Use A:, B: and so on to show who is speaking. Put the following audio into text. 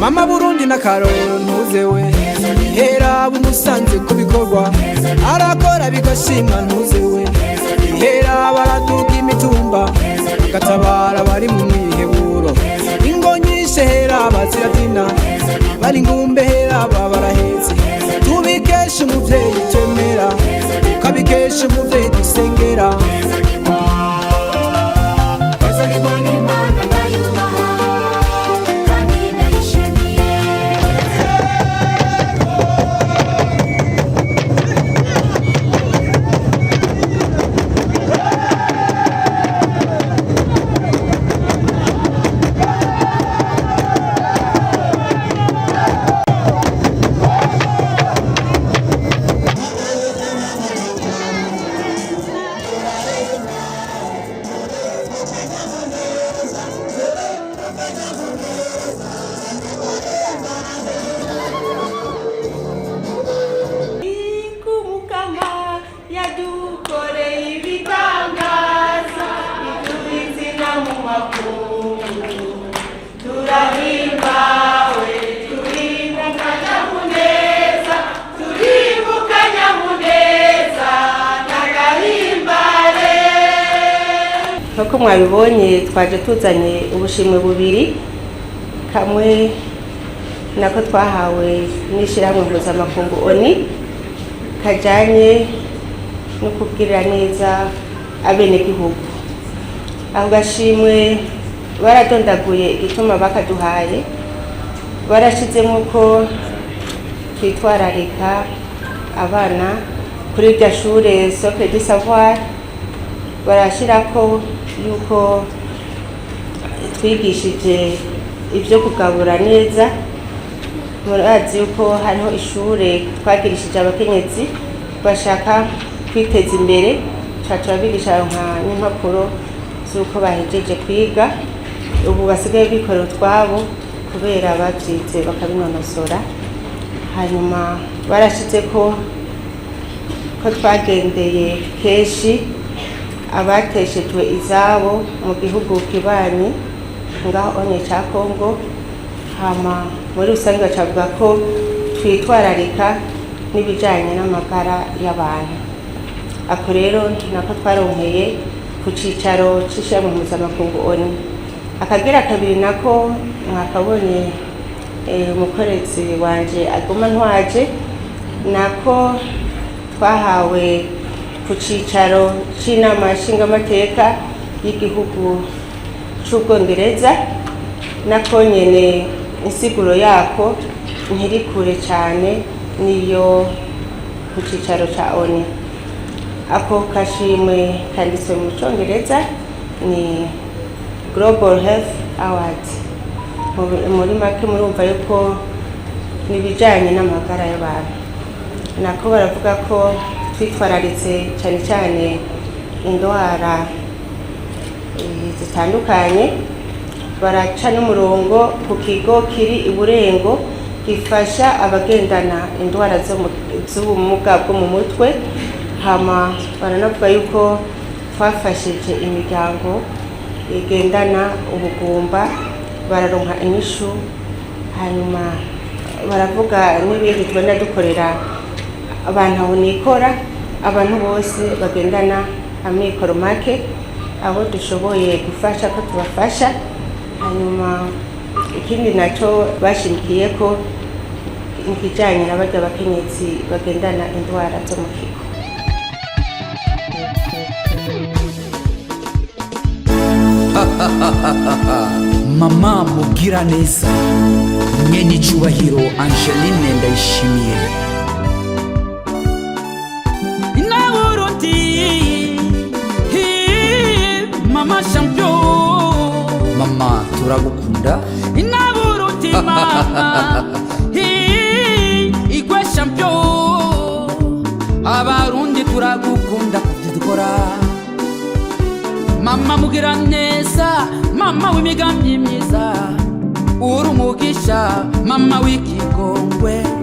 A: mama Burundi n'akarorero ntuzewe ihera bumusanze kubikorwa arakora bigashimwa ntuzewe ihera baraduga imitumba gatabara bari mu mwiheburo ingo nyinshi hera bazirabyina bari ngumbe hera babarahetse tubikesha umuvyeyi temera ukabikesha umuvyeyi dusengera
B: Nk'uko mwabibonye twaje tuzanye ubushimwe bubiri, kamwe nako twahawe n'ishirahamwe mpuzamakungu ONU kajanye no kubwirira neza abenegihugu. Ako gashimwe baradondaguye igituma bakaduhaye, barashizemo ko twitwararika abana kuri iryo shure Socle du Savoir, barashirako yuko twigishije ibyo kugabura neza. Murazi yuko hariho ishure twagirishije abakenyezi bashaka kwiteza imbere, turabigisha n'impapuro z'uko bahejeje kwiga, ubu basigaye bikorera utwabo kubera bavyize bakabinonosora. Hanyuma barashize ko twagendeye keshi abateshejwe izabo mu gihugu kibanyi ngaho onye ca Kongo. Hama muri rusange bacavuga ko twitwararika n'ibijanye n'amagara y'abantu. Ako rero nako twaronkeye ku cicaro c'ishirahamwe mpuzamakungu ONU. Akagira kabiri nako mwakabonye umukorezi wanje aguma ntwaje, nako twahawe ku cicaro c'inama nshingamateka y'igihugu c'Ubwongereza. Nako nyene insiguro yako ntiri kure cane niyo ku cicaro ca ONU. Ako kashimwe kanditswe mu Congereza ni Global Health Award. Muri make murumva yuko nibijanye n'amagara y'abantu. Nako baravuga ko twitwararitse cyane cyane indwara zitandukanye. Baraca n'umurongo ku kigo kiri Iburengo gifasha abagendana indwara z'ubumuga bwo mu mutwe. Hama baranavuga yuko twafashije imiryango igendana ubugumba bararonka inyishu. Hanyuma baravuga n'ibindi tubona dukorera abantu aho nikora, abantu bose bagendana amikoro make, abo dushoboye gufasha ko tubafasha. Hanyuma ikindi naco bashimikiye ko ikijanye n'abarya abakenyezi bagendana indwara zo mu kigo.
C: Mama Mugiraneza mwene icyubahiro Angeline Ndayishimiye
D: Mama champion,
C: mama turagukunda
D: inaburuti mama igwe champion, abarundi turagukunda kudukora. Mama Mugiraneza, mama w'imigambi myiza, uri umugisha, mama w'ikigongwe.